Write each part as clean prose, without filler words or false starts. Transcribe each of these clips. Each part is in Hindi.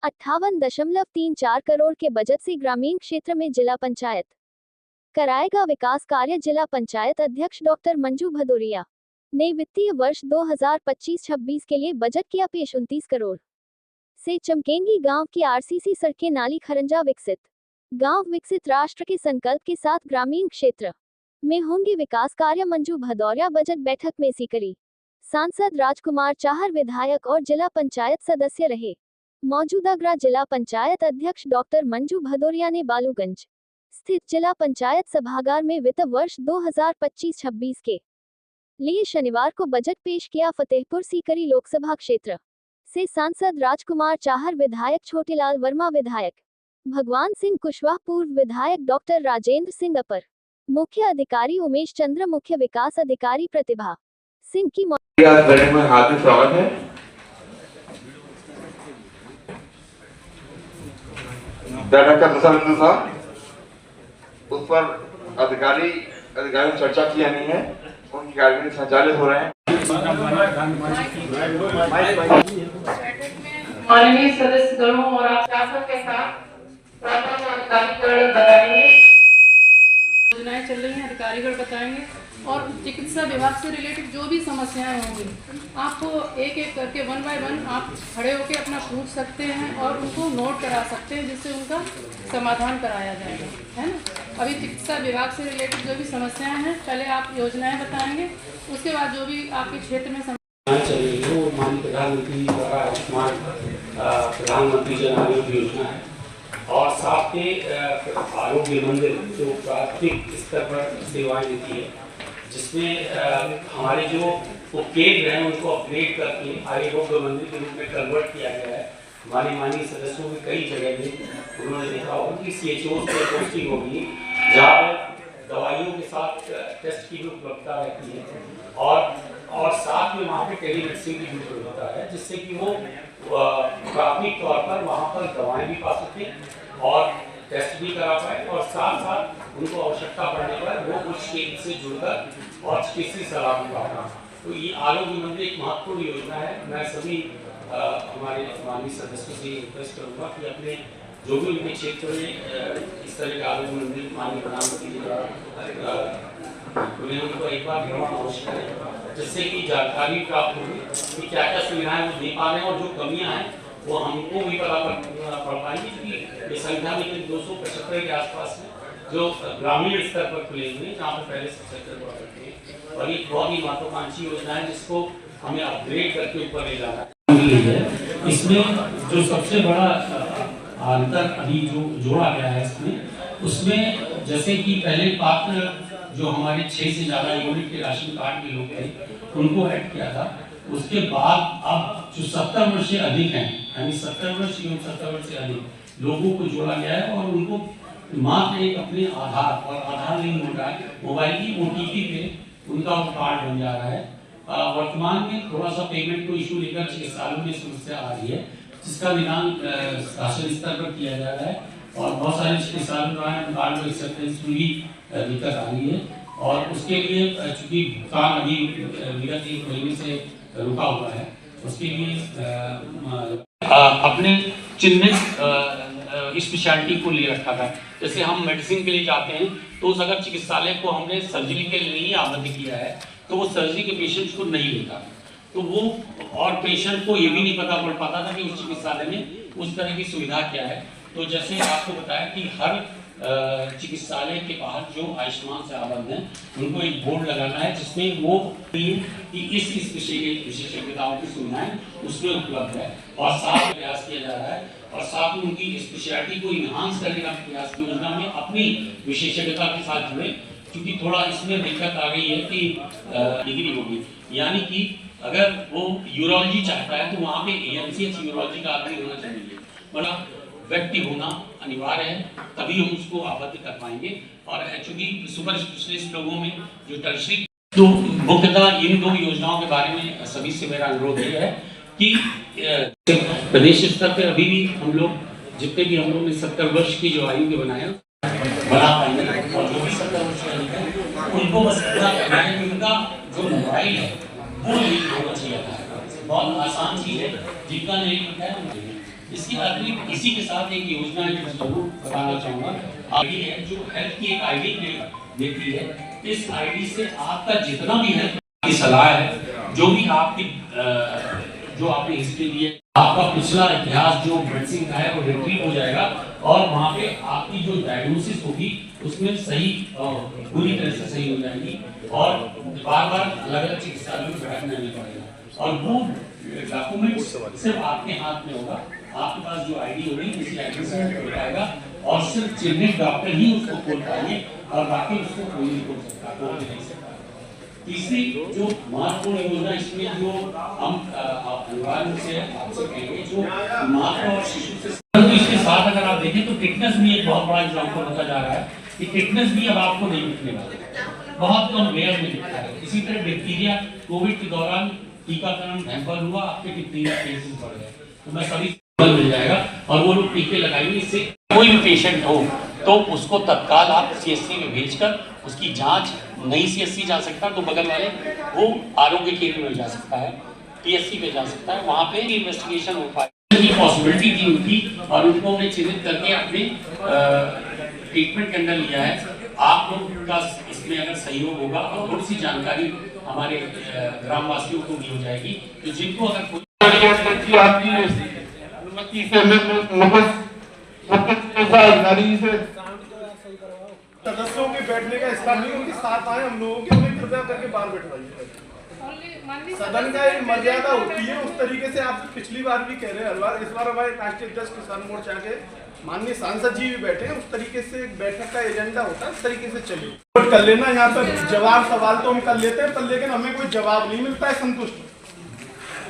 58.34 करोड़ के बजट से ग्रामीण क्षेत्र में जिला पंचायत कराएगा विकास कार्य। जिला पंचायत अध्यक्ष डॉक्टर मंजू भदौरिया ने वित्तीय वर्ष 2025-26 के लिए बजट किया पेश। 29 करोड़ से चमकेंगी गांव की आरसीसी सड़कें, नाली, खरंजा। विकसित गांव विकसित राष्ट्र के संकल्प के साथ ग्रामीण क्षेत्र में होंगे विकास कार्य। मंजू भदौरिया बजट बैठक में सीकरी सांसद राजकुमार चाहर विधायक और जिला पंचायत सदस्य रहे। मौजूदा जिला पंचायत अध्यक्ष डॉक्टर मंजू भदौरिया ने बालूगंज स्थित जिला पंचायत सभागार में वित्त वर्ष 2025-26 के लिए शनिवार को बजट पेश किया। फतेहपुर सीकरी लोकसभा क्षेत्र से सांसद राजकुमार चाहर विधायक, छोटेलाल वर्मा विधायक, भगवान सिंह कुशवाहा पूर्व विधायक, डॉक्टर राजेंद्र सिंह अपर मुख्य अधिकारी, उमेश चंद्र मुख्य विकास अधिकारी, प्रतिभा सिंह की बैठक में हार्दिक स्वागत है। बैठक का दूसरा बिंदु था, उस पर अधिकारियों चर्चा की जानी है, उनकी कार्यवाही संचालित हो रहे हैं। माननीय सदस्य गणों और आप शासन के साथ अधिकारीगण बताएंगे, योजनाएं चल रही हैं, अधिकारीगण बताएंगे और चिकित्सा विभाग से रिलेटेड जो भी समस्याएं होंगी आपको एक एक करके 1 बाय 1 आप खड़े होकर अपना पूछ सकते हैं और उनको नोट करा सकते हैं, जिससे उनका समाधान कराया जाएगा, है ना। अभी चिकित्सा विभाग से रिलेटेड जो भी समस्याएं हैं, पहले आप योजनाएं बताएंगे, उसके बाद जो भी आपके क्षेत्र में चलेगी वो माननीय प्रधानमंत्री द्वारा आयुष्मान प्रधानमंत्री जन आरोग्य योजना है और साथ ही आरोग्य मंदिर जो प्राथमिक स्तर पर सेवाएं देती है, जिसमें हमारे जो केंद्र हैं उनको अपग्रेड करके आरोग्य मंदिर के रूप में कन्वर्ट किया गया है। हमारे माननीय सदस्यों में कई जगह में उन्होंने देखा होगा कि CHO से पोस्टिंग होगी, जहाँ दवाइयों के साथ टेस्ट की भी उपलब्धता रहती है और साथ में वहाँ पे टेलीमेडिसिन की भी उपलब्धता है, जिससे कि वो प्राथमिक तौर पर वहाँ पर दवाएं भी पा सके और टेस्ट भी करा पाए और साथ साथ उनको आवश्यकता पड़ने पर वो उस केंद्र से जुड़कर और चिकित्सीय सलाह भी पा पाए। तो ये आरोग्य मंदिर एक महत्वपूर्ण योजना है। मैं सभी हमारे माननीय सदस्यों से रिक्वेस्ट करूँगा कि अपने जो भी उनके क्षेत्र में इस तरह का आरोग्य मंदिर माननीय प्रधानमंत्री द्वारा उनको एक बार भ्रमण अवश्य करें, जिससे कि जानकारी प्राप्त होगी कि क्या क्या सुविधाएं वो दे पा रहे हैं और जो कमियां हैं वो हमको भी पता पड़ पाएंगी, क्योंकि ये संख्या में 275 के आसपास है जो ग्रामीण स्तर पर खुले हुए हैं, जहाँ पर पहले सेक्टर हुआ करते हैं। और ये बहुत ही महत्वाकांक्षी योजना है जिसको हमें अपग्रेड करके ऊपर ले जाना है। इसमें जो सबसे बड़ा अंतर अभी जो जोड़ा गया है उसमें जैसे कि पहले पात्र जो हमारे 6 से ज़्यादा यूनिट के राशन कार्ड के लोग थे उनको ऐड किया था। उसके बाद अब जो 70 वर्ष से अधिक हैं, यानी 70 वर्ष एवं 70 वर्ष से अधिक लोगों को जोड़ा गया है और उनको मात्र एक अपने आधार लिंक हो रहा है, मोबाइल की OTP पे उनका कार्ड बन जा रहा है। वर्तमान में थोड़ा सा पेमेंट को इशू लेकर चिकित्सालयों में समस्या आ रही है, जिसका निदान शासन स्तर पर किया जा रहा है और बहुत सारे चिकित्सालयों कार्ड एक्सेप्टेंस में भी दिक्कत आ रही है और उसके लिए चूंकि भुगतान अभी विगत 1 महीने से रुका हुआ है, उसके लिए अपने चिन्हित स्पेशलिटी को ले रखा था। जैसे हम मेडिसिन के लिए जाते हैं तो उस अगर चिकित्सालय को हमने सर्जरी के लिए नहीं आबद्ध किया है तो वो सर्जरी के पेशेंट्स को नहीं लेता, तो वो और पेशेंट को ये भी नहीं पता पड़ पाता था कि उस चिकित्सालय में उस तरह की सुविधा क्या है। तो जैसे आपको बताया कि हर चिकित्सालय के बाहर जो आयुष्मान से आबद्ध हैं उनको एक बोर्ड लगाना है जिसमें वो कि इस विशेषज्ञताओं की सुविधाएं उसमें उपलब्ध है और साथ प्रयास किया जा रहा है और साथ में उनकी स्पेशलिटी को इन्हांस करने का प्रयास योजना में अपनी विशेषज्ञता के साथ जुड़े, क्योंकि थोड़ा इसमें दिक्कत आ गई है कि डिग्री होगी, यानी कि अगर वो यूरोलॉजी चाहता है तो वहाँ पे AMCH यूरोलॉजी का आदमी होना चाहिए, मतलब व्यक्ति होना अनिवार्य है, तभी हम उसको आबद्ध कर पाएंगे। और चूंकि सुपर स्पेशलिस्ट लोगों में जो टर्शरी, तो मुख्यतः इन 2 योजनाओं के बारे में सभी से मेरा अनुरोध ये है कि प्रदेश स्तर पर अभी भी हम लोग जितने भी हम लोग ने 70 वर्ष की जो आयु के बना पाएंगे और जो भी 70 वर्ष के हैं उनको बस उनका जो मोबाइल है वो लिंक होना चाहिए। बहुत आसान चीज है, जिनका नहीं लिंक है इसके अतिरिक्त इसी के साथ एक योजना है जो जरूर बताना चाहूँगा, आईडी है जो हेल्थ की एक आईडी देती है। इस आईडी से आपका जितना भी हेल्थ की सलाह है, जो भी आपकी जो आपने हिस्ट्री दी है, आपका पिछला इतिहास जो मेडिसिन का है वो रिट्रीव हो जाएगा और वहाँ पे आपकी जो डायग्नोसिस होगी उसमें सही पूरी तरह से सही हो जाएगी और बार बार अलग अलग चिकित्सालयों में भटकना नहीं पड़ेगा। और वो डॉक्यूमेंट्स सिर्फ आपके हाथ में होगा, आपके पास जो आईडी होगी उसी आईडी से खोल पाएगा और सिर्फ चिन्हित डॉक्टर ही उसको खोल पाएंगे और बाकी उसको कोई नहीं खोल सकता, खोल नहीं सकता। तीसरी जो महत्वपूर्ण योजना इसमें जो हम अनिवार्य से आपसे कहेंगे जो माता और शिशु से, तो इसके साथ अगर आप देखें तो टिटनेस भी एक बहुत बड़ा एग्जाम्पल होता जा रहा है कि टिटनेस भी अब आपको नहीं दिखने वाला, बहुत कम रेयर में दिखता है। इसी तरह बैक्टीरिया कोविड के दौरान टीकाकरण हैम्पर हुआ, आपके बैक्टीरिया केसेस बढ़ गए, तो मैं सभी मिल जाएगा और वो लोग टीके लगाएंगे। इससे कोई भी पेशेंट हो तो उसको तत्काल आप सीएससी में भेजकर उसकी जांच, नहीं सीएससी जा सकता तो बगल वाले वो आरोग्य केंद्र में जा सकता है, पीएससी पे जा सकता है, वहाँ पे इन्वेस्टिगेशन हो पाए की पॉसिबिलिटी थी उनकी और उनको हमने चिन्हित करके अपने ट्रीटमेंट के अंदर लिया है। आप लोग का इसमें अगर सहयोग होगा और थोड़ी सी जानकारी हमारे ग्रामवासियों को भी हो जाएगी, तो जिनको अगर कोई सदस्यों के बैठने का स्थान नहीं, उनके साथ आए हम लोगों के, उन्हें कृपया करके बाहर बैठवाइए। सदन का एक मर्यादा होती है, उस तरीके से आप पिछली बार भी कह रहे हैं, हर बार इस बार हमारे राष्ट्रीय अध्यक्ष किसान मोर्चा के माननीय सांसद जी भी बैठे हैं, उस तरीके से एक बैठक का एजेंडा होता है, उस तरीके से चलिए कर लेना। यहाँ पर जवाब सवाल तो हम कर लेते हैं पर लेकिन हमें कोई जवाब नहीं मिलता है संतुष्ट।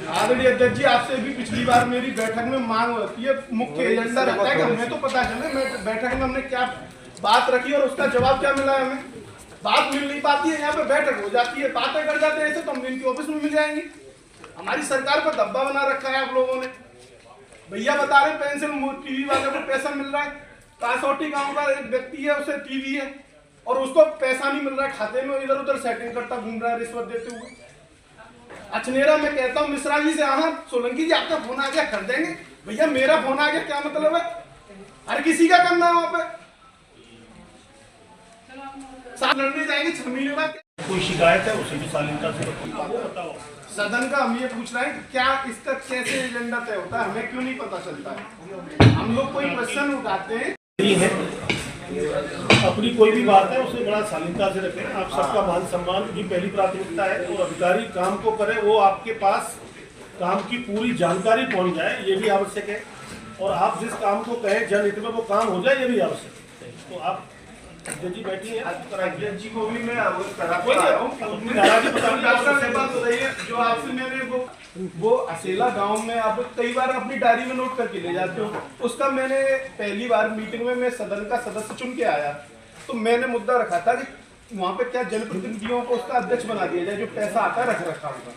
आदरणीय अध्यक्ष जी, आपसे भी पिछली बार मेरी बैठक में मांग होती है, मुख्य एजेंडा रहता है कि हमें तो पता चले बैठक में हमने क्या बात रखी और उसका जवाब क्या मिला है। हमें बात मिल नहीं पाती है, यहाँ पे बैठक हो जाती है, बातें कर जाते हैं ऐसे, तो हम इनकी ऑफिस में मिल जाएंगे। हमारी सरकार पर दब्बा बना रखा है आप लोगों ने। भैया बता रहे पेंशन टीवी वाले को पैसा मिल रहा है, कासौटी गांव का एक व्यक्ति है उसे टीवी है और उसको पैसा नहीं मिल रहा है, खाते में इधर उधर सेटिंग करता घूम रहा है रिश्वत देते हुए। अचनेरा में कहता हूँ मिश्रा जी से, हाँ सोलंकी जी आपका फोन आ गया कर देंगे। भैया मेरा फोन आ गया क्या मतलब है, हर किसी का करना है वहाँ पे, साथ लड़ने जाएंगे 6 महीने बाद। कोई शिकायत है उसे भी शालीनता से बताओ। सदन का हम ये पूछ रहे हैं क्या इसका कैसे एजेंडा तय होता है, हमें क्यों नहीं पता चलता है। हम लोग कोई क्वेश्चन उठाते हैं, अपनी कोई भी बात है उसे बड़ा शालीनता से रखें। आप सबका मान सम्मान की पहली प्राथमिकता है, तो अधिकारी काम को करे, वो आपके पास काम की पूरी जानकारी पहुंच जाए, ये भी आवश्यक है। और आप जिस काम को कहें जनहित में वो काम हो जाए, ये भी आवश्यक है। तो आप जी बैठी है, अध्यक्ष जी को भी मैं अवगत करा रहा हूँ। जो आपसे मैंने वो असेला गांव में आप कई बार अपनी डायरी में नोट करके ले जाते हो, उसका मैंने पहली बार मीटिंग में मैं सदन का सदस्य चुन के आया तो मैंने मुद्दा रखा था कि वहाँ पे क्या जनप्रतिनिधियों को उसका अध्यक्ष बना दिया जाए, जो पैसा आता है रख रखा होगा।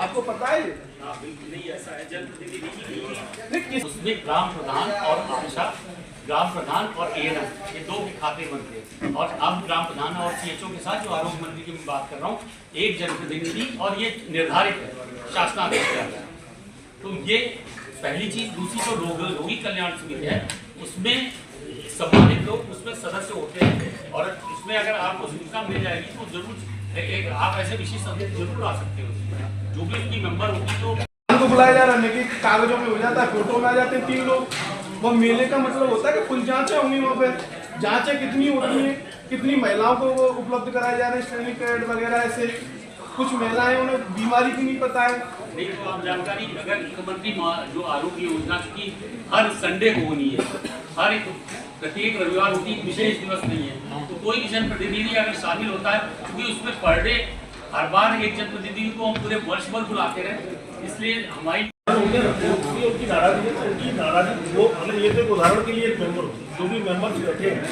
आपको पता है नहीं ऐसा है, जनप्रतिनिधि उसमें ग्राम प्रधान और आशा, ग्राम प्रधान और एएनएम ये 2 के खाते बनते हैं और अब ग्राम प्रधान और सीएचओ के साथ जो आरोग्य मंत्री की मैं बात कर रहा हूँ, एक जनप्रतिनिधि और ये निर्धारित है शासनादेश के अंदर। तो ये पहली चीज। दूसरी जो रोगी कल्याण समिति है उसमें सम्मानित लोग उसमें सदस्य होते हैं और उसमें अगर आपको सूचना मिल जाएगी तो जरूर आप ऐसे विशेष सदस्य जरूर आ सकते हो। जो भी उसकी मेंबर होगी तो बुलाया जा रहा है, लेकिन कागजों में हो जाता है, फोटो में आ जाते हैं 3 लोग। वो मेले का मतलब होता है कि फुल जांचें होंगी वहाँ पे, जांचें कितनी होती हैं, कितनी महिलाओं को वो उपलब्ध कराए जा रहे हैं स्टेनिक पैड वगैरह। ऐसे कुछ महिलाएं उन्हें बीमारी की नहीं पता है। नहीं तो आप जानकारी अगर मुख्यमंत्री जो आरोग्य योजना की हर संडे को होनी है, हर एक प्रत्येक रविवार होती है, विशेष दिवस नहीं है, तो कोई भी जनप्रतिनिधि अगर शामिल होता है, क्योंकि उसमें पर डे हर बार एक जनप्रतिनिधि को हम पूरे वर्ष भर बुलाते रहे, इसलिए हमारी उनकी नाराजगी है। उनकी नाराजगी वो मतलब ये तो उदाहरण के लिए एक मेंबर जो भी मेंबर्स बैठे हैं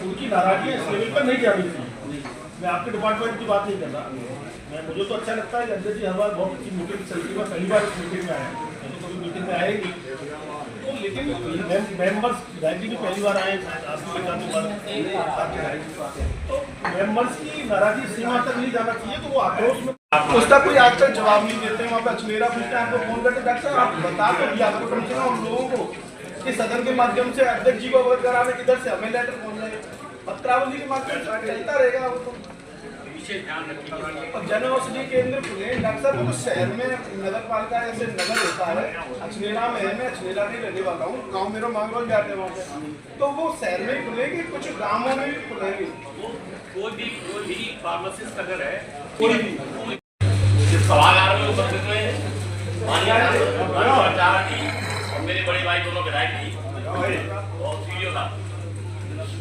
उनकी नाराजगी इस लेवल पर नहीं जानी चाहिए। मैं आपके डिपार्टमेंट की बात नहीं कर रहा, मुझे तो अच्छा लगता है कि अध्यक्ष जी हर बार बहुत अच्छी मीटिंग चलती है, पहली बार इस मीटिंग में आए, तो कभी मीटिंग में आएगी तो, लेकिन मेंबर्स गायत्री भी पहली बार आए, आपकी तो मेंबर्स की नाराजगी सीमा तक नहीं जाना चाहिए। तो वो आक्रोश में उसका कोई आज तक जवाब नहीं देते हैं। वहाँ पे अचलेरा पूछते हैं, आपको फोन करके डॉक्टर साहब आप बता तो दिया आपको कम से कम हम लोगों को कि सदन के माध्यम से अध्यक्ष जी को अवगत कराने, इधर से हमें लेटर पहुँच जाए, पत्रावली के माध्यम से चलता रहेगा वो तो। जन औषधि केंद्र खुले डॉक्टर साहब, तो शहर में नगर पालिका ऐसे नगर होता है, अचलेरा में है, मैं अचलेरा नहीं रहने वाला हूँ, गाँव मेरा मांगरोल जाते हैं वहाँ पे, तो वो शहर में ही खुलेगी, कुछ गाँवों में भी खुलेगी। कोई भी फार्मासिस्ट अगर है, कोई भी सवाल आ रहे हो और मेरे बड़े भाई दोनों विधायक जी और सीडीओ साहब,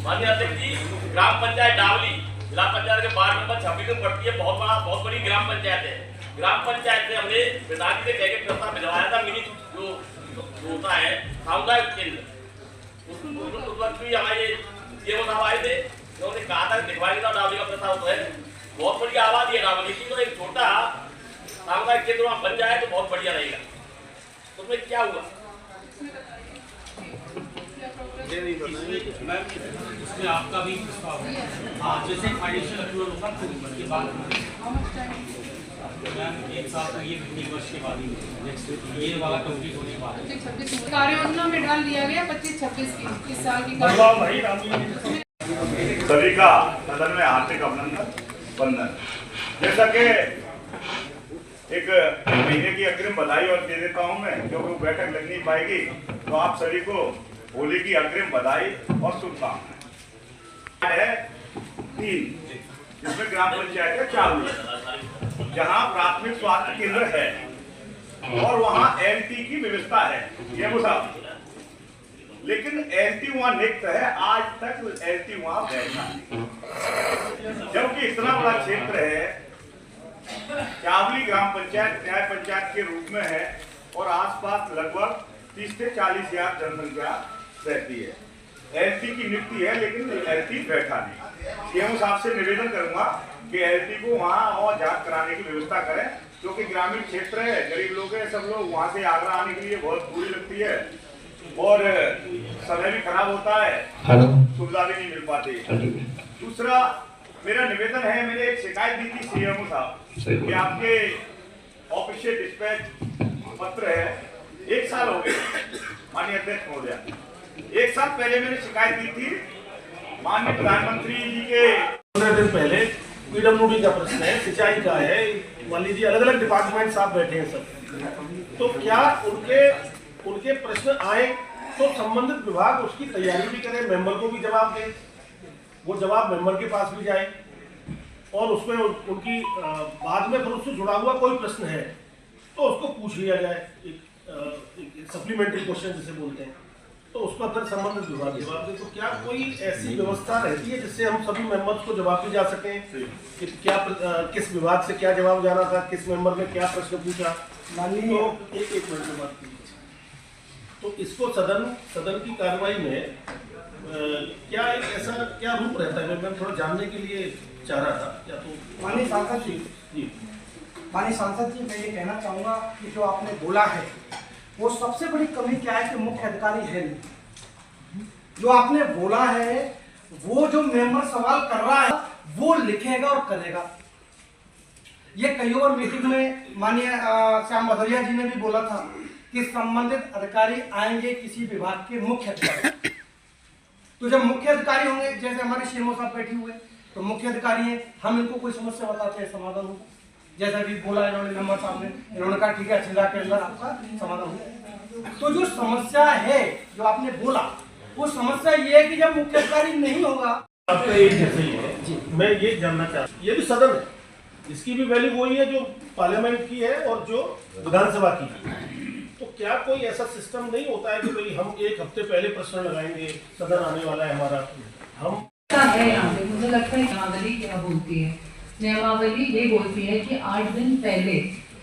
माननीय अध्यक्ष जी, ग्राम पंचायत डावली जिला पंचायत के वार्ड नंबर 26 में पड़ती है, बहुत बड़ी ग्राम पंचायत है। ग्राम पंचायत से हमने पिताजी से कह के प्रस्ताव भिजवाया था, मिनी जो होता है सामुदायिक केंद्र, उस वक्त भी हमारे सीएम साहब आए थे, उन्होंने कहा था दिखवाएंगे था डावली का प्रस्ताव तो है, बहुत बड़ी आबादी है डावली की, तो एक छोटा सामुदायिक केंद्र वहाँ बन जाए तो बहुत बढ़िया रहेगा। तो उसमें क्या हुआ? इसमें आपका भी प्रस्ताव है। हाँ, जैसे फाइनेंशियल अप्रूवल होगा तो के बाद मैम एक साल तो ये 1 वर्ष के बाद ही नेक्स्ट ये वाला कंप्लीट होने के बाद कार्य योजना में डाल दिया गया 25-26 की इस साल की सभी का सदन में हार्दिक अभिनंदन वंदन। जैसा कि एक महीने की अग्रिम बधाई और दे देता हूं मैं, क्योंकि बैठक लग नहीं पाएगी, तो आप सभी को होली की अग्रिम बधाई और शुभकामनाएं। है 3, जिसमें ग्राम पंचायत है 4, जहां प्राथमिक स्वास्थ्य केंद्र है और वहां एलटी की व्यवस्था है, ये वो साहब, लेकिन एलटी वहां नियुक्त है, आज तक एलटी वहां बैठा नहीं, जबकि इतना बड़ा क्षेत्र है, चावली ग्राम पंचायत न्याय पंचायत के रूप में है और आसपास लगभग 30 से 40 हजार जनसंख्या रहती है। एलटी की नियुक्ति है लेकिन एलटी बैठा नहीं। सीएम साहब से निवेदन करूंगा कि एलटी को वहां और जांच कराने की व्यवस्था करें, क्योंकि ग्रामीण क्षेत्र है, गरीब लोग हैं, सब लोग वहां से आगरा आने के लिए बहुत दूरी लगती है और समय भी खराब होता है, सुविधा भी नहीं मिल पाती। दूसरा मेरा निवेदन है, मैंने एक शिकायत दी थी सीएम साहब कि आपके ऑफिस से डिस्पैच पत्र है, 1 साल हो गए माननीय अध्यक्ष महोदय, 1 साल पहले मैंने शिकायत दी थी माननीय प्रधानमंत्री जी के 15 दिन पहले। पीडब्ल्यूडी का प्रश्न है, सिंचाई का है, मान लीजिए अलग अलग डिपार्टमेंट आप बैठे हैं सब, तो क्या उनके प्रश्न आए तो संबंधित विभाग उसकी तैयारी भी करे, मेंबर को भी जवाब दे, वो जवाब मेंबर के पास भी जाए और उसमें उनकी बाद में फिर उससे जुड़ा हुआ कोई प्रश्न है तो उसको पूछ लिया जाए, एक सप्लीमेंट्री क्वेश्चन जिसे बोलते हैं, तो उसको फिर संबंधित विभाग जवाब दे। तो क्या कोई ऐसी व्यवस्था रहती है जिससे हम सभी मेंबर्स को जवाब भी जा सकें कि क्या किस विभाग से क्या जवाब जाना था, किस मेंबर ने क्या प्रश्न पूछा? माननीय तो एक मिनट में बात कीजिए। तो इसको सदन की कार्रवाई में क्या एक ऐसा क्या रूप रहता है, मैं थोड़ा जानने के लिए चाह रहा था। क्या तो माननीय सांसद जी, माननीय सांसद जी, मैं ये कहना चाहूँगा कि जो आपने बोला है वो सबसे बड़ी कमी क्या है कि मुख्य अधिकारी है नहीं। जो आपने बोला है वो जो मेंबर सवाल कर रहा है वो लिखेगा और करेगा। ये कई और मीटिंग में माननीय श्याम भदौरिया जी ने भी बोला था कि संबंधित अधिकारी आएंगे किसी विभाग के मुख्य अधिकारी, तो जब मुख्य अधिकारी होंगे, जैसे हमारे सीएमओ साहब बैठे हुए तो मुख्य अधिकारी हैं, हम इनको कोई समस्या बताते हैं, समाधान होगा। जैसा भी बोला इन्होंने मेंबर साहब ने, इन्होंने कहा ठीक है जिला के अंदर आपका समाधान होगा। तो जो समस्या है जो आपने बोला, वो समस्या ये है कि जब मुख्य अधिकारी नहीं होगा, आपका एक जैसे ही है। मैं ये जानना चाहता हूँ, ये भी सदन है, इसकी भी वैल्यू वही है जो पार्लियामेंट की है और जो विधानसभा की है। तो क्या कोई ऐसा सिस्टम नहीं होता है कि भाई हम 1 हफ्ते पहले प्रश्न लगाएंगे, सदन आने वाला है हमारा, हम है यहाँ पे मुझे लगता है नियमावली क्या बोलती है, नियमावली ये बोलती है कि 8 दिन पहले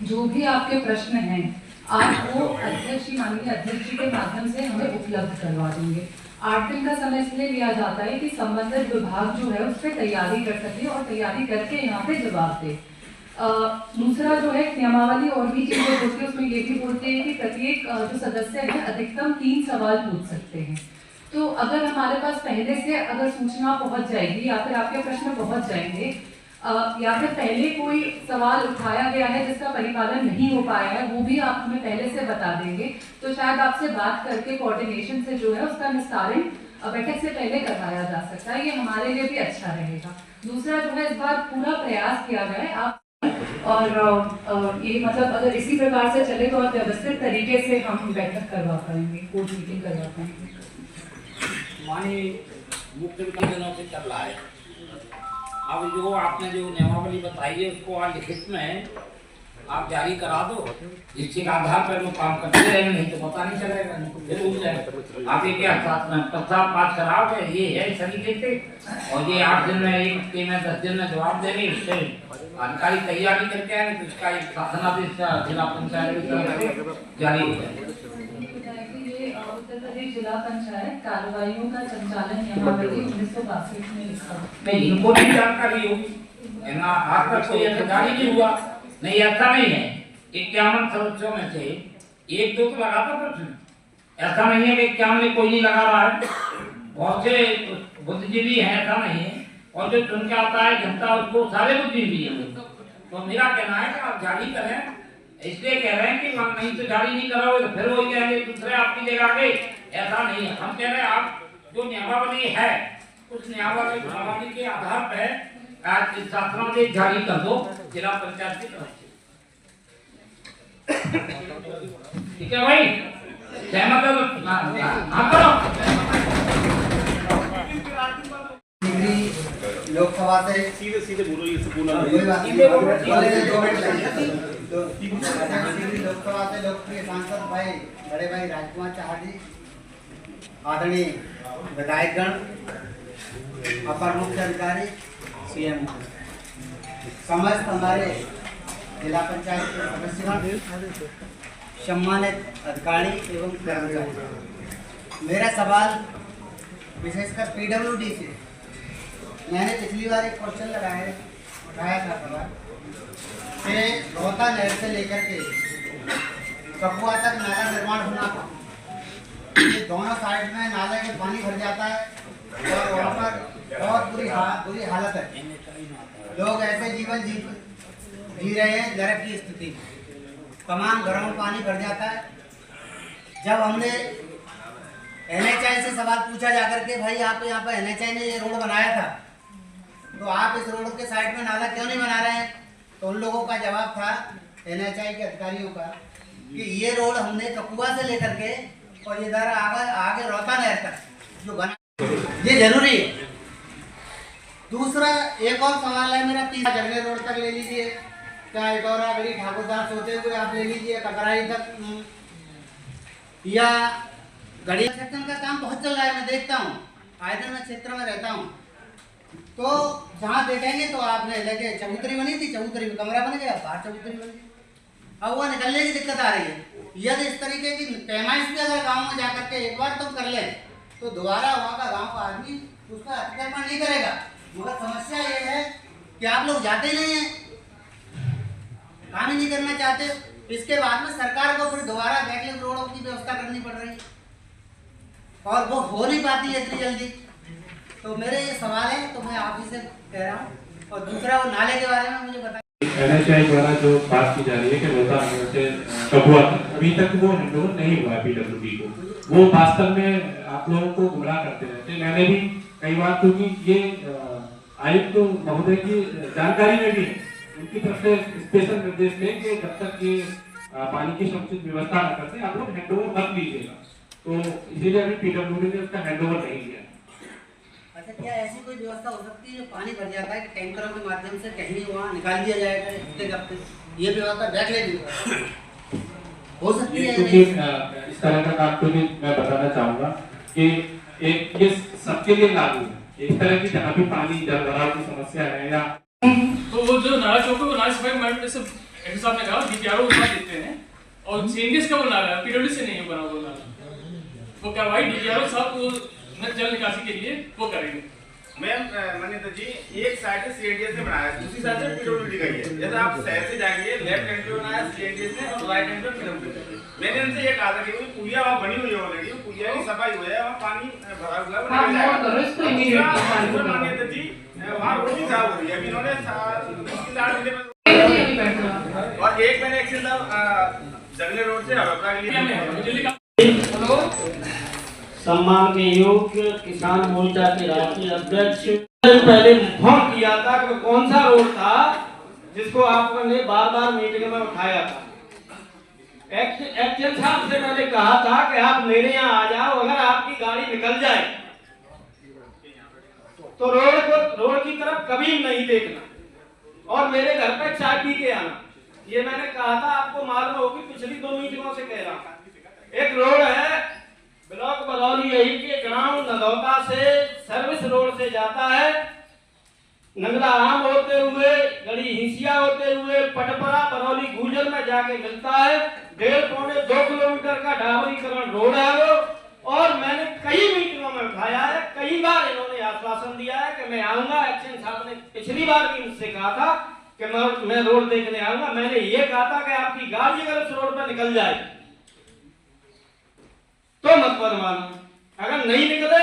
जो भी आपके प्रश्न हैं आप वो माननीय अध्यक्ष जी के माध्यम से हमें उपलब्ध करवा देंगे। 8 दिन का समय इसलिए लिया जाता है कि संबंधित विभाग जो है उस पर तैयारी कर सके और तैयारी करके यहाँ पे जवाब दे। दूसरा जो है नियमावली और भी चीजें होती है, उसमें ये भी बोलते हैं कि प्रत्येक जो सदस्य है अधिकतम 3 सवाल पूछ सकते हैं। तो अगर हमारे पास पहले से अगर सूचना पहुंच जाएगी या फिर आपके प्रश्न पहुंच जाएंगे या फिर पहले कोई सवाल उठाया गया है जिसका परिपालन नहीं हो पाया है, वो भी आप हमें पहले से बता देंगे, तो शायद आपसे बात करके कोऑर्डिनेशन से जो है उसका निस्तारण बैठक से पहले करवाया जा सकता है। ये हमारे लिए भी अच्छा रहेगा। दूसरा जो है, इस बार पूरा प्रयास किया गया है आप और ये मतलब अगर इसी प्रकार से चले तो और व्यवस्थित तरीके से हम बैठक करवा पाएंगे, कोर्ट मीटिंग करवा पाएंगे। माननीय मुख्यमंत्री दिनों से चल रहा है। अब जो आपने जो नियमावली बताई है उसको आज लिखित में आप जारी करा दो, जिसके आधार पर लोग काम करते रहेंगे, नहीं तो पता नहीं चलेगा, फिर उठ जाए। आप ये क्या प्रस्ताव पास कराओगे, ये है इस तरीके से, और ये 8 दिन में, 1 हफ्ते में, 10 दिन में जवाब देंगे। उससे अधिकारी तैयारी करके आए तो उसका एक शासनादेश जिला पंचायत की तरफ से जारी हो जाए। उत्तर प्रदेश जिला पंचायत कार्रवाइयों का संचालन नियमावली 1962 में लिखा नहीं, इनको नहीं जानकारी होगी ना, आज तक कोई ऐसा जारी नहीं हुआ। नहीं, ऐसा नहीं है, 51 सदस्यों में से 1-2 तो लगाता प्रश्न, ऐसा नहीं है कि 51 में कोई नहीं लगा रहा है। बहुत से बुद्धिजीवी हैं, ऐसा नहीं है, और जो चुन के आता है जनता उसको सारे बुद्धिजीवी हैं। तो मेरा कहना है कि आप जारी करें, इसलिए कह रहे हैं कि नहीं तो जारी नहीं कराओगे तो फिर वही कहेंगे दूसरे आपकी जगह गए, ऐसा नहीं है। हम कह रहे हैं आप जो नियमावली है उस नियमावली के आधार पर आज शासनादेश जारी कर दो जिला पंचायत की तरफ से। ठीक है भाई, सहमत लोकसभा से सीधे बोलो, ये सब बोला लोकसभा से लोकप्रिय सांसद भाई बड़े भाई राजकुमार चाहा जी, आदरणीय विधायकगण, अपर मुख्य अधिकारी सीएम, समस्त हमारे जिला पंचायत के सदस्यगण, सम्मानित अधिकारी एवं कर्मचारी। मेरा सवाल विशेषकर पीडब्ल्यूडी से, मैंने पिछली बार एक क्वेश्चन उठाया था सवाल कि रोहता नहर से लेकर के कपुआ तक नाला निर्माण होना था। ये दोनों साइड में नाले में पानी भर जाता है और वहाँ पर बहुत बुरी हालत है। लोग ऐसे जीवन जी रहे हैं नरक की स्थिति, तमाम घरों में पानी भर जाता है। जब हमने NHI से सवाल पूछा जाकर के, भाई आप यहाँ पर NHI ने ये रोड बनाया था तो आप इस रोड के साइड में नाला क्यों नहीं बना रहे हैं, तो उन लोगों का जवाब था NHI के अधिकारियों का कि ये रोड हमने कपुआ से लेकर के और इधर आगे रोहता नहर तक जो बना, ये जरूरी है। दूसरा एक और सवाल है मेरा, 30 जगने रोड तक ले लीजिए, चाहे इटौरा गली ठाकुरदास होते हुए आप ले लीजिए ककराई तक, या गड़ी सेक्शन का काम बहुत चल रहा है, मैं देखता हूँ, आए दिन मैं क्षेत्र में रहता हूँ, तो जहाँ देखेंगे तो आपने लेके चबूतरी बनी थी, चबूतरी में कमरा बन गया, बाहर चबूतरी बन गई, अब वो निकलने की दिक्कत आ रही है। यदि इस तरीके की पैमाइश भी अगर गाँव में जाकर के एक बार तुम कर ले तो दोबारा वहाँ का गाँव का आदमी उसका अतिक्रमण नहीं करेगा। मगर समस्या ये है कि आप लोग जाते नहीं हैं, काम ही नहीं करना चाहते, इसके बाद में सरकार को फिर दोबारा बैकलिंग रोडों की व्यवस्था करनी पड़ रही है और वो हो नहीं पाती है इतनी जल्दी। तो मेरे ये सवाल है, तो मैं आप ही से कह रहा हूँ। और दूसरा वो नाले के बारे में मुझे बताइए। NHI द्वारा जो बात की जा रही है कि रोहता नहर से कपुआ अभी तक वो हैंडओवर नहीं हुआ है PWD को, वो वास्तव में आप लोगों को गुमराह करते रहते हैं। मैंने भी कई बार, क्योंकि ये आयुक्त महोदय की जानकारी में भी उनकी तरफ से स्पेशल निर्देश दें कि जब तक ये पानी की समुचित व्यवस्था न करते आप लोग हैंडओवर मत लीजिएगा, तो इसीलिए अभी PWD ने उसका हैंडओवर नहीं लिया। अच्छा, क्या ऐसी कोई व्यवस्था हो सकती है जो पानी भर जाता है कि टैंकरों के माध्यम से कहीं वहाँ निकाल दिया जाएगा हफ्ते हफ्ते, ये व्यवस्था बैकलिंग हो सकती है? क्योंकि इस तरह का काम, क्योंकि मैं बताना चाहूँगा कि एक ये सबके लिए लागू है, एक तरह की जहाँ भी पानी जल भराव की समस्या है या तो वो जो नाला चौक है वो नाला सफाई मैडम जैसे साहब ने कहा DPRO उसका देते हैं, और चेंजेस का वो नाला है, PWD से नहीं बना वो नाला, वो कार्रवाई DPRO साहब जल निकासी के लिए वो करेंगे। मैम मनिंदर जी, एक साइड से CNDS ने बनाया है, दूसरी साइड से PWD का ही है। जैसे आप शहर से जाएंगे, लेफ्ट हैंड पे बनाया CNDS ने और राइट हैंड पे PWD। मैंने उनसे ये कहा था कि पुलिया वहाँ बनी हुई है ऑलरेडी, पुलिया की सफाई हुई है, वहाँ पानी भरा हुआ है। मनिंदर जी, वहाँ रोड भी खराब हो रही है। अभी इन्होंने 3-4 महीने में और एक मैंने एक्सीडेंट जगले रोड से हड़पड़ा के लिए। सम्मान के योग्य किसान मोर्चा के राष्ट्रीय अध्यक्ष पहले इन्फॉर्म किया था कि कौन सा रोड था जिसको आपने बार बार मीटिंग में उठाया था। एक्शन साहब से मैंने कहा था कि आप मेरे यहाँ आ जाओ, अगर आपकी गाड़ी निकल जाए तो रोड की तरफ कभी नहीं देखना और मेरे घर पे चाय पी के आना। ये मैंने कहा था, आपको मालूम होगी पिछली 2 मीटिंगों से कह रहा हूँ। एक रोड है ब्लॉक बरौली यही के गांव नदौता से सर्विस रोड से जाता है, नंगला आम होते हुए गड़ी हिंसिया होते हुए पटपरा बरौली गुजर में जाके मिलता है। 1.5-2 किलोमीटर का डाबरीकरण रोड है वो। और मैंने कई मीटिंगों में उठाया है, कई बार इन्होंने आश्वासन दिया है कि मैं आऊंगा। एक्शन साहब ने पिछली बार भी मुझसे कहा था कि मैं रोड देखने आऊंगा। मैंने ये कहा था कि आपकी गाड़ी अगर उस रोड पर निकल जाए तो मत पर मानो, अगर नहीं निकले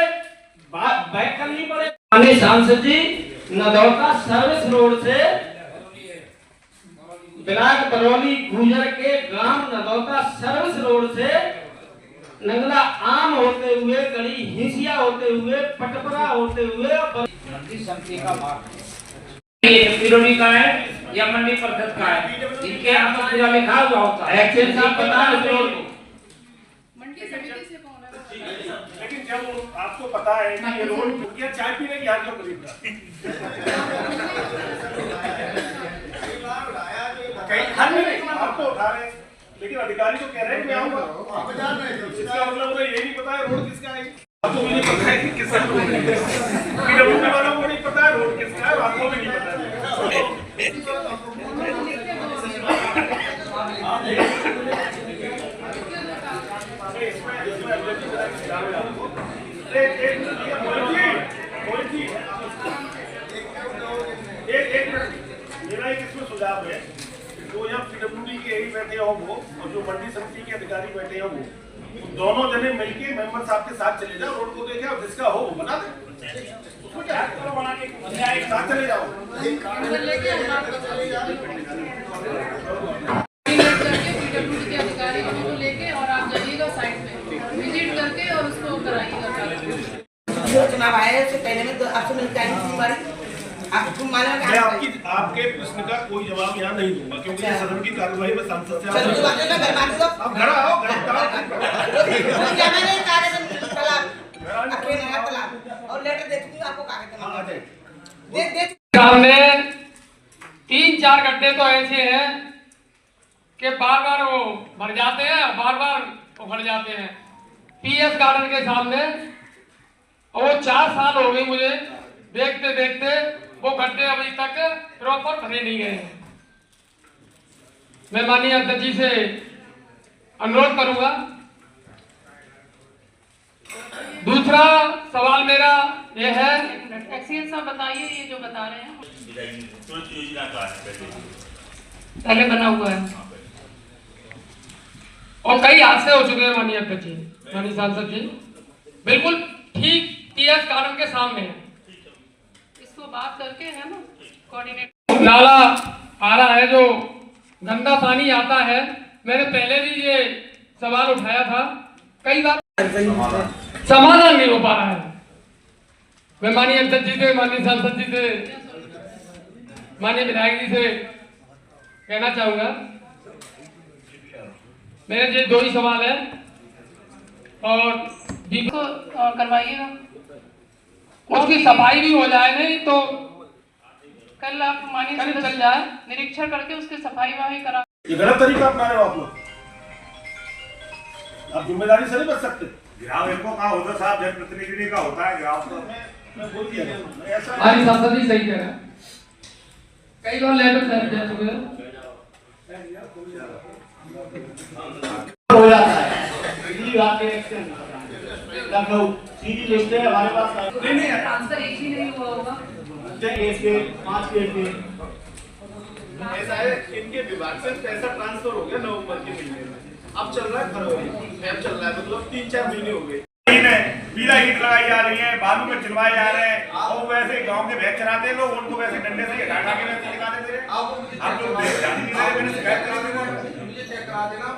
बैक करनी पड़े। माननीय सांसद जी, नदौता सर्विस रोड से ब्लॉक बरौली गुजर के ग्राम नदौता सर्विस रोड से नंगला आम होते हुए गड़ी हिंसिया होते हुए पटपरा होते हुए समिति का भाग ये विरोधी का है या मंडी परिषद का है, इनके यहाँ पर पूरा लिखा हुआ होता है। एक्शन साहब बता रहे मंडी समिति से कौन है? लेकिन जब आपको पता है कि ये रोड क्या चाय पीने की हाथ में करीब कहीं हर में आपको उठा रहे हैं, लेकिन अधिकारी तो कह रहे हैं कि मैं आऊंगा। इसका मतलब मुझे ये नहीं पता है रोड किसका है। आपको भी नहीं पता है कि किसका रोड है। पीडब्ल्यूडी वालों को नहीं पता है रोड किसका है, आपको भी नहीं पता है। मेरा एक इसमें सुझाव है, जो यहाँ पीडब्ल्यूडी के यही बैठे हो वो और जो मंडी समिति के अधिकारी बैठे हो वो दोनों जने मिलके मेंबर साहब के साथ चले जाओ, रोड को देखे और जिसका हो वो बना दे। उसको क्या करो बना के एक साथ चले जाओ। पीडब्ल्यूडी के अधिकारी को लेके और आप जाइएगा साइट पे विजिट करके और उसको कराइएगा। जो चुनाव आए उससे पहले में तो आपसे मिलकर आई थी बारी। आपको मालूम है मैं आपके प्रश्न का कोई जवाब यहाँ नहीं दूंगा क्योंकि सदन की कार्यवाही में सांसद से आप घर आओ और लेटर दे दूंगी आपको कागज सामने 3-4 गड्ढे तो ऐसे हैं कि बार बार वो भर जाते हैं, बार बार वो भर जाते हैं। पीएस गार्डन के सामने और वो 4 साल हो गए मुझे देखते देखते, वो गड्ढे अभी तक प्रॉपर भरे नहीं गए हैं। मैं माननीय अध्यक्ष जी से अनुरोध करूंगा। दूसरा सवाल मेरा ये है, एक्सीएन साहब बताइए ये जो बता रहे हैं योजना का है पहले बना हुआ है और कई हादसे हो चुके हैं माननीय अध्यक्ष जी, माननीय सांसद जी, बिल्कुल ठीक पीएस गार्डन के सामने है। इसको बात करके है ना कोऑर्डिनेट नाला आ रहा है जो गंदा पानी आता है। मैंने पहले भी ये सवाल उठाया था कई बार, समाधान नहीं हो पा रहा है। मैं माननीय अध्यक्ष जी से, माननीय सांसद जी से, माननीय विधायक जी से कहना चाहूंगा, मेरे ये 2 ही सवाल है और करवाइएगा। उसकी सफाई भी हो जाए, नहीं तो कल आप मानिए चल जाए, निरीक्षण करके उसकी सफाई वफाई करा। ये गलत तरीका अपना रहे हो आप लोग। आप जिम्मेदारी से नहीं बच सकते। ग्राम एक का होता साहब जनप्रतिनिधि का होता है ग्राम तो मैं बोल दिया ऐसा हमारी सांसद जी सही कह रहे हैं। कई बार लेटर दे चुके हैं, हो जाता है। दिल्ली आके लखनऊ सीधी लिस्ट है हमारे पास। नहीं ट्रांसफर एक ही नहीं हुआ होगा। 5 के ऐसा है, इनके विभाग से पैसा ट्रांसफर हो गया नवंबर के महीने में, अब चल रहा है फरवरी, चल रहा है मतलब 3-4 महीने हो गए। पीला ईंट लगाई जा रही है, बालू में चिलवाए जा रहे हैं, और वैसे गांव के भैंस चराते हैं लोग, उनको वैसे डंडे से हटा के वैसे निकाल देते हैं। आप लोग ध्यान नहीं दे रहे, मैंने शिकायत करा देना,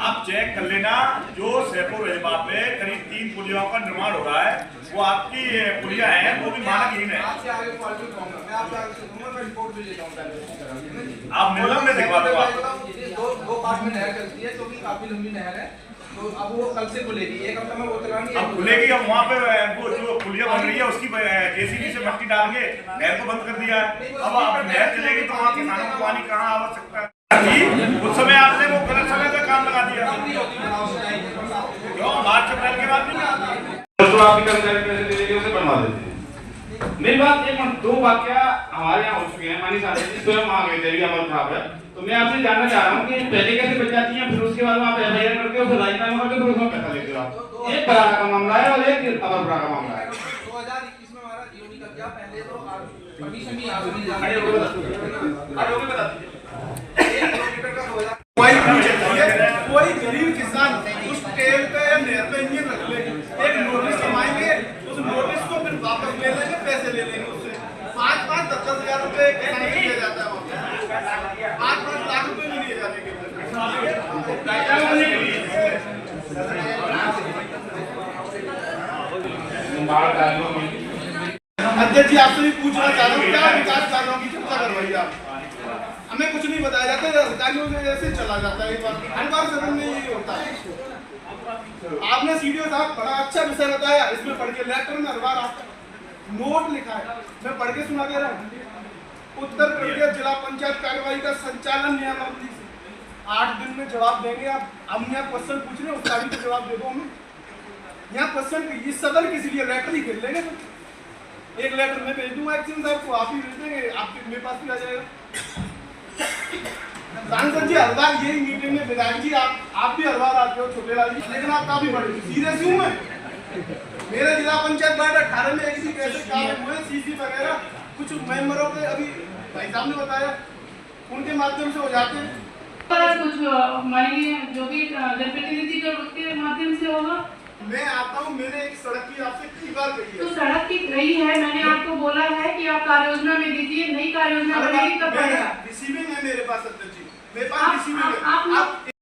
आप चेक कर लेना। जो सेपुर रेजबा पे करीब 3 पुलियों का निर्माण हो रहा है, वो आपकी पुलिया है, वो भी मानकहीन है। आप निलम में दिखवा दो। दो पार्ट में नहर चलती है, जो कि काफी लंबी नहर है, तो अब वो कल से खुलेगी, एक हफ्ता में वो चलानी है। अब खुलेगी, अब वहाँ पे वो जो पुलिया बन रही है उसकी जेसीबी से मट्टी डाल के नहर को बंद कर दिया है। अब नहर चलेगी तो वहाँ किसानों को पानी कहाँ आ सकता है? उस समय आपने वो गलत समय पे काम लगा दिया, क्यों? मार्च अप्रैल के बाद नहीं, तो आपकी कर्मचारी पैसे दे देंगे, उसे बनवा देते हैं। मेरी बात एक मिनट, 2 वाक्य हमारे यहाँ हो चुके हैं, मानी साहब जी स्वयं आ गए थे, अमर खराब है, तो मैं आपसे जानना चाह रहा हूँ कि पहले कैसे बच जाती हैं, फिर उसके बाद आप एफआईआर करके उसे राजीनामा करके फिर उसमें पैसा लेते हो। एक बड़ा का मामला है और एक अमर बड़ा का मामला है। 2021 में हमारा जीओडी का क्या पहले तो परमिशन भी आप मिल कोई गरीब किसान उस टेल पे या नहर पे इंजन रख ले, एक नोटिस कमाएंगे, उस नोटिस को फिर वापस ले लेंगे, पैसे ले लेंगे उससे। 5-5, 10-10 हजार रुपए किसान से दिया जाता है, 5-5 लाख रुपए नहीं दिए जाते। अध्यक्ष जी, आपसे भी पूछना चाह रहा हूँ, क्या विकास कार्यों की चर्चा करवाइए आप? हमें कुछ नहीं बताया जाता है, अधिकारियों से ऐसे चला जाता है, हर बार सदन में यही होता है। आपने सीडीओ साहब बड़ा अच्छा विषय बताया, इसमें पढ़ के लेटर में हर बार आप नोट लिखा है, मैं पढ़ के सुना दे रहा हूँ। उत्तर प्रदेश जिला पंचायत कार्यवाही का संचालन नियमावली से 8 दिन में जवाब देंगे आप। हम यहाँ क्वेश्चन पूछ रहे हैं, उसका भी तो जवाब दे दो हमें। यहाँ क्वेश्चन इस सदन किस लिए लेटर ही खेल लेंगे, एक लेटर में भेज दूंगा एक्शन साहब को, आप ही भेज देंगे, आपके मेरे पास भी आ जाएगा। सांसद जी हर बार यही मीटिंग में, विधायक जी आप भी हर बार आते हो, छोटे लाल जी, लेकिन आप काफी बड़े सीरियस हूँ मैं। मेरे जिला पंचायत वार्ड 18 में एक भी कैसे काम हुए, सीसी वगैरह कुछ मेंबरों के अभी भाई साहब ने बताया, उनके माध्यम से हो जाते हैं। कुछ माननीय जो भी जनप्रतिनिधि के माध्यम से होगा। मैं आता हूँ, मेरे एक सड़क की आपसे कई बार कही है, तो सड़क की गई है, मैंने आपको बोला है कि आप कार्य योजना में दीजिए, नई कार्य योजना बनेगी तब बढ़ेगा। रिसीविंग है मेरे पास, अध्यक्ष जी मेरे पास रिसीविंग है।